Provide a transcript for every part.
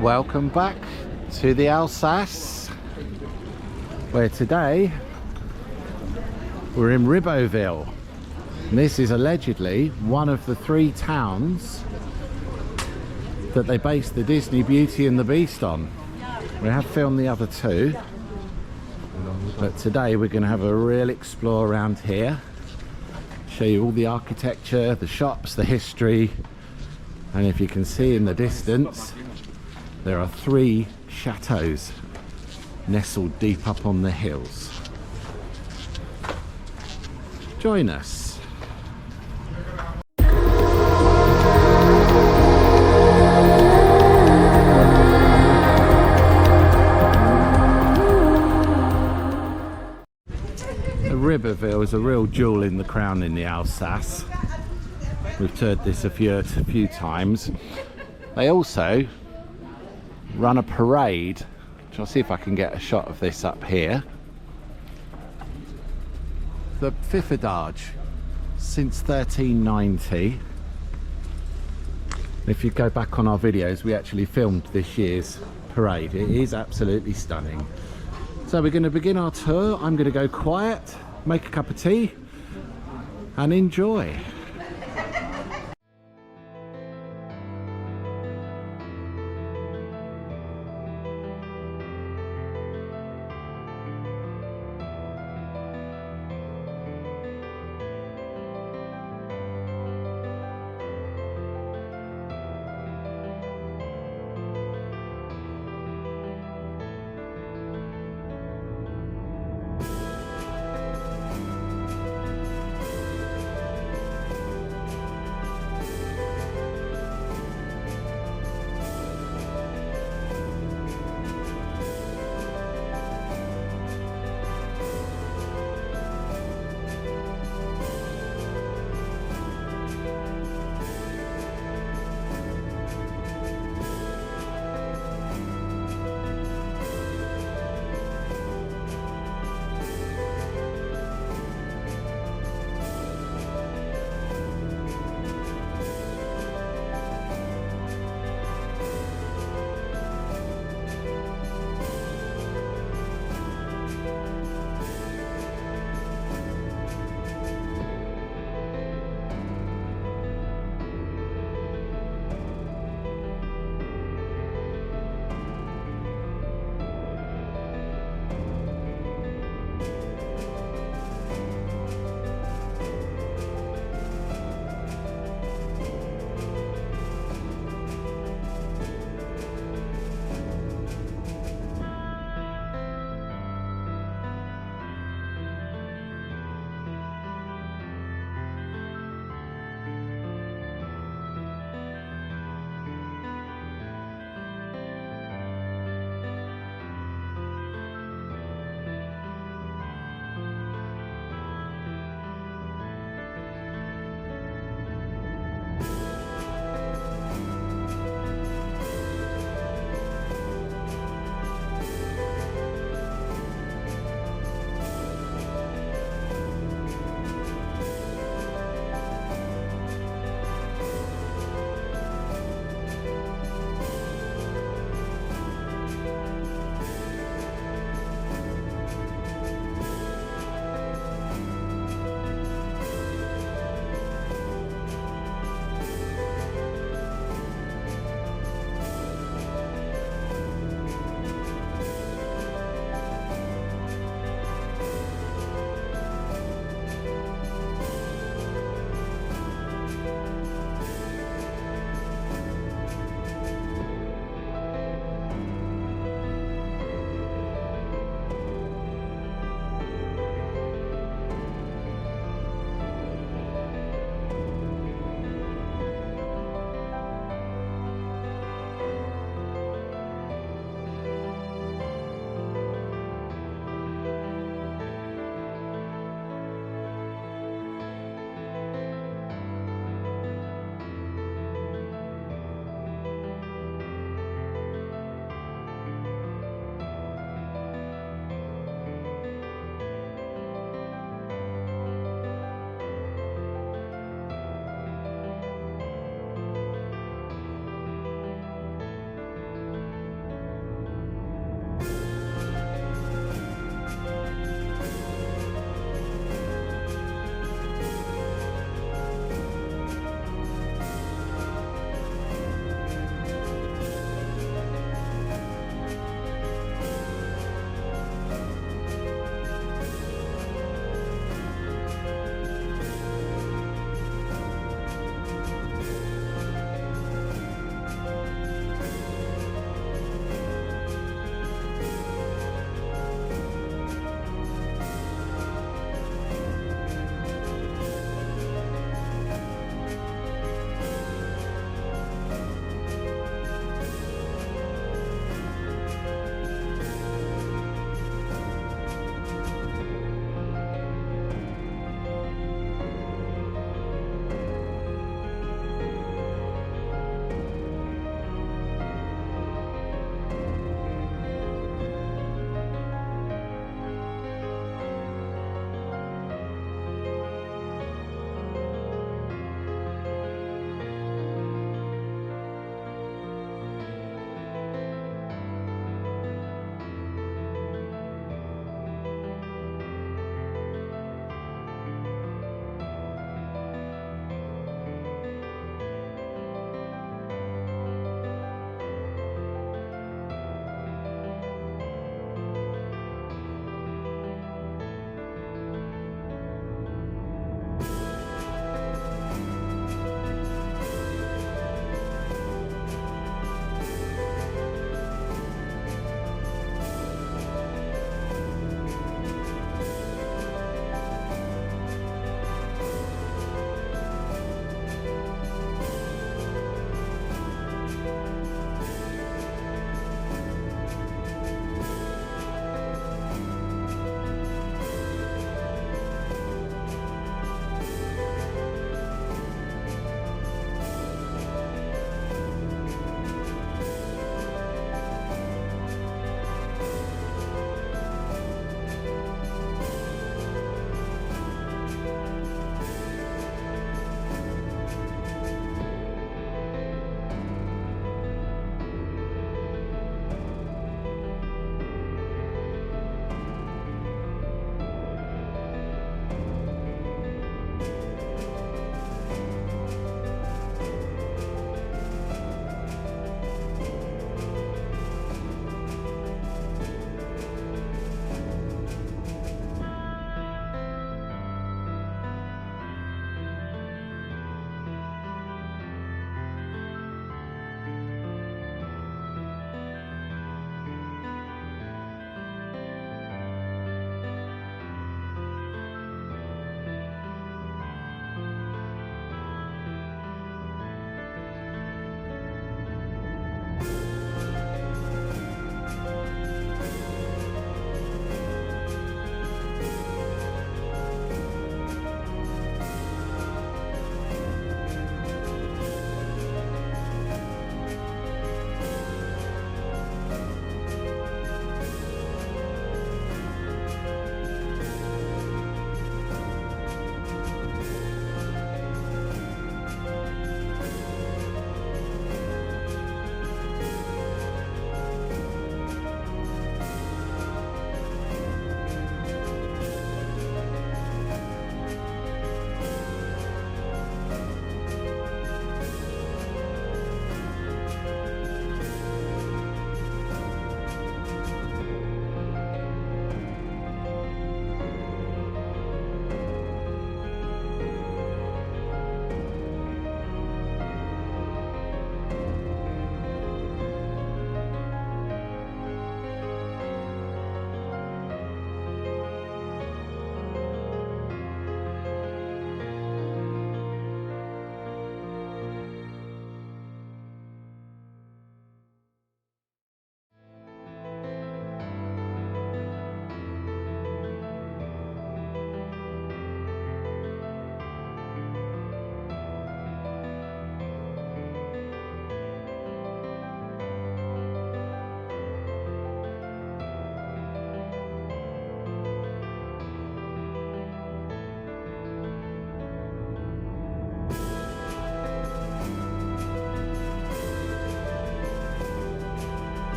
Welcome back to the Alsace, where today we're in Ribeauville. And this is allegedly one of the 3 towns that they based the Disney Beauty and the Beast on. We have filmed the other 2, but today we're going to have a real explore around here, show you all the architecture, the shops, the history, and if you can see in the distance, there are 3 chateaux nestled deep up on the hills. Join us. Ribeauville is a real jewel in the crown in the Alsace. We've toured this a few times. They also run a parade, which I'll see if I can get a shot of this up here. The Fifidage, since 1390. If you go back on our videos, we actually filmed this year's parade. It is absolutely stunning. So we're going to begin our tour. I'm going to go quiet, make a cup of tea and enjoy.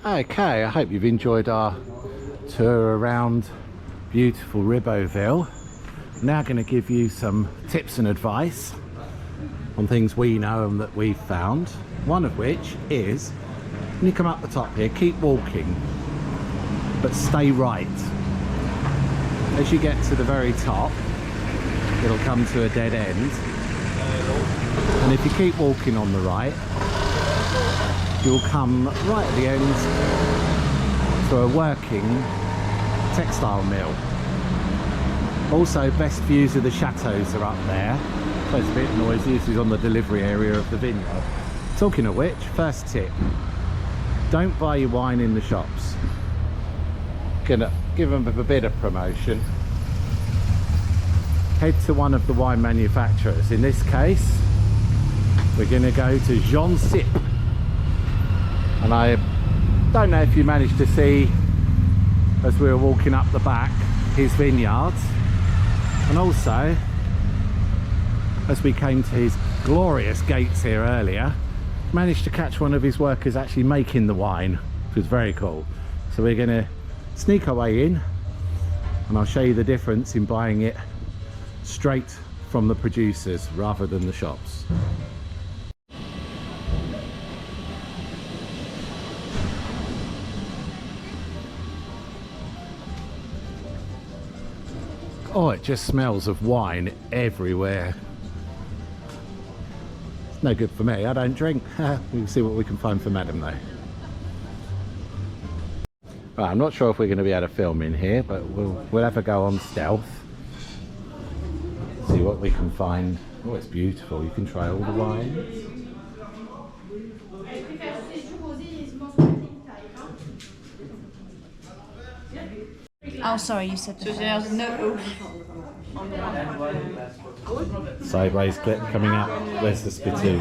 Okay, I hope you've enjoyed our tour around beautiful Ribeauville. I'm now going to give you some tips and advice on things we know and that we've found. One of which is, when you come up the top here, keep walking, but stay right. As you get to the very top, it'll come to a dead end. And if you keep walking on the right, you'll come right at the end to a working textile mill. Also, best views of the chateaus are up there. So it's a bit noisy. This is on the delivery area of the vineyard. Talking of which, first tip, don't buy your wine in the shops. Gonna give them a bit of promotion. Head to one of the wine manufacturers. In this case, we're gonna go to Jean Sip. And I don't know if you managed to see, as we were walking up the back, his vineyards. And also, as we came to his glorious gates here earlier, managed to catch one of his workers actually making the wine, which was very cool. So we're going to sneak our way in, and I'll show you the difference in buying it straight from the producers rather than the shops. Oh, it just smells of wine everywhere. It's no good for me, I don't drink. We'll see what we can find for Madam though. Right, I'm not sure if we're going to be able to film in here, but we'll have a go on stealth. See what we can find. Oh, it's beautiful. You can try all the wines. Oh, sorry, you said no. Sideways clip coming up. Where's the spittoon?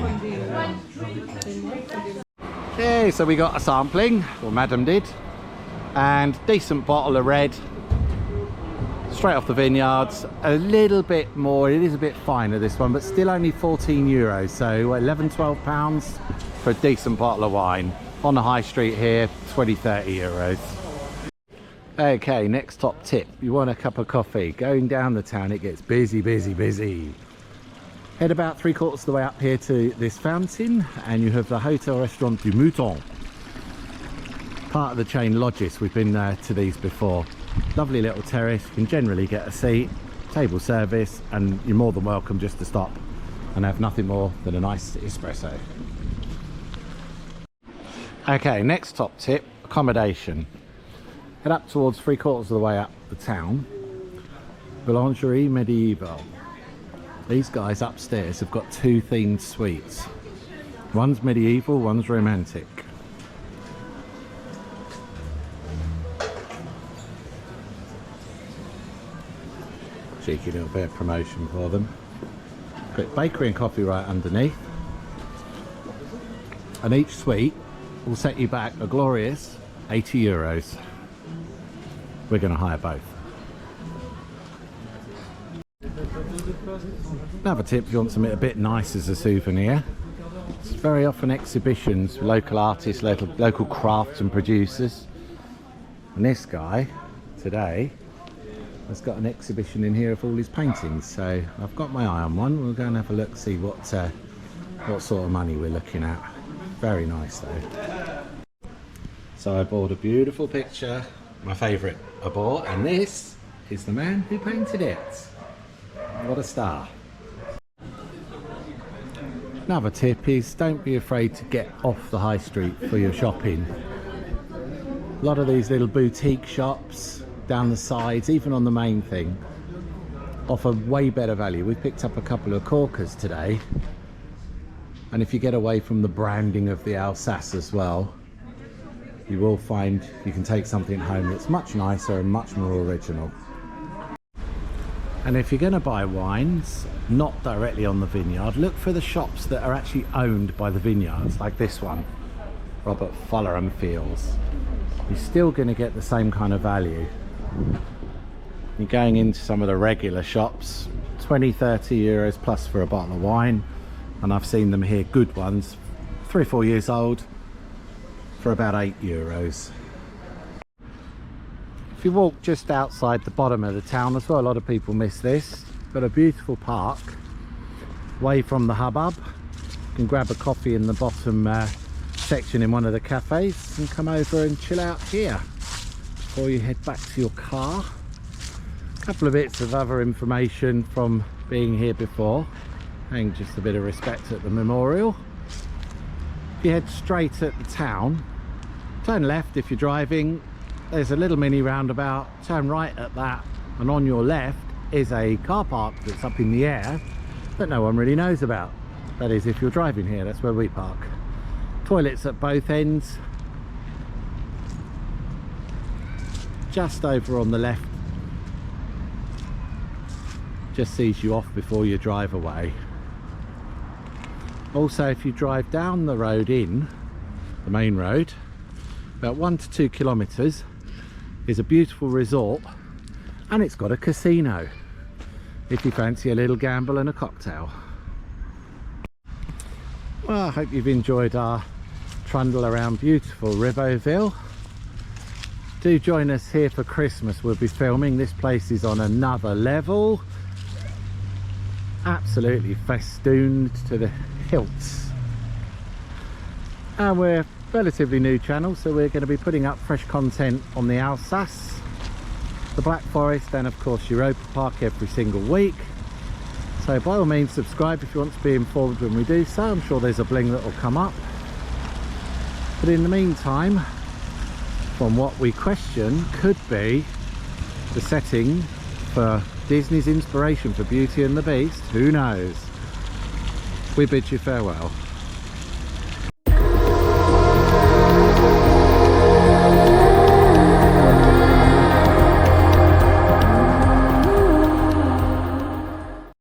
Okay, so we got a sampling, or Madam did, and decent bottle of red, straight off the vineyards. A little bit more, it is a bit finer this one, but still only 14 euros, so 11-12 pounds for a decent bottle of wine. On the high street here, 20-30 euros. Okay, next top tip, you want a cup of coffee. Going down the town, it gets busy, busy, busy. Head about 3/4 of the way up here to this fountain, and you have the Hotel Restaurant du Mouton. Part of the chain lodges. We've been to these before. Lovely little terrace, you can generally get a seat, table service, and you're more than welcome just to stop and have nothing more than a nice espresso. Okay, next top tip, accommodation. Head up towards 3/4 of the way up the town. Boulangerie Medieval. These guys upstairs have got two themed suites. One's medieval, one's romantic. Cheeky little bit of promotion for them. Got bakery and coffee right underneath. And each suite will set you back a glorious 80 euros. We're going to hire both. Another tip, if you want something a bit nice as a souvenir, it's very often exhibitions with local artists, local crafts and producers. And this guy today has got an exhibition in here of all his paintings, so I've got my eye on one. We'll go and have a look, see what sort of money we're looking at. Very nice though. So I bought a beautiful picture, my favourite I bought, and this is the man who painted it. What a star. Another tip is, don't be afraid to get off the high street for your shopping. A lot of these little boutique shops down the sides, even on the main thing, offer way better value. We picked up a couple of corkers today, and if you get away from the branding of the Alsace as well, you will find you can take something home that's much nicer and much more original. And if you're going to buy wines not directly on the vineyard, look for the shops that are actually owned by the vineyards, like this one, Robert Fuller and Fields. You're still going to get the same kind of value. You're going into some of the regular shops, 20-30 euros plus for a bottle of wine, and I've seen them here, good ones, 3 or 4 years old, for about €8. If you walk just outside the bottom of the town as well, a lot of people miss this, got a beautiful park away from the hubbub. You can grab a coffee in the bottom section in one of the cafes and come over and chill out here before you head back to your car. A couple of bits of other information from being here before, paying just a bit of respect at the memorial. If you head straight at the town, turn left if you're driving, there's a little mini roundabout, turn right at that, and on your left is a car park that's up in the air that no one really knows about. That is, if you're driving here, that's where we park. Toilets at both ends. Just over on the left, just sees you off before you drive away. Also, if you drive down the road in the main road, about 1 to 2 kilometers is a beautiful resort, and it's got a casino if you fancy a little gamble and a cocktail. Well, I hope you've enjoyed our trundle around beautiful Ribeauville. Do join us here for Christmas. We'll be filming. This place is on another level, absolutely festooned to the hilts, and we're a relatively new channel, so we're going to be putting up fresh content on the Alsace, the Black Forest, and of course Europa Park every single week. So by all means subscribe if you want to be informed when we do so. I'm sure there's a bling that will come up, but in the meantime, from what we question could be the setting for Disney's inspiration for Beauty and the Beast, who knows? We bid you farewell.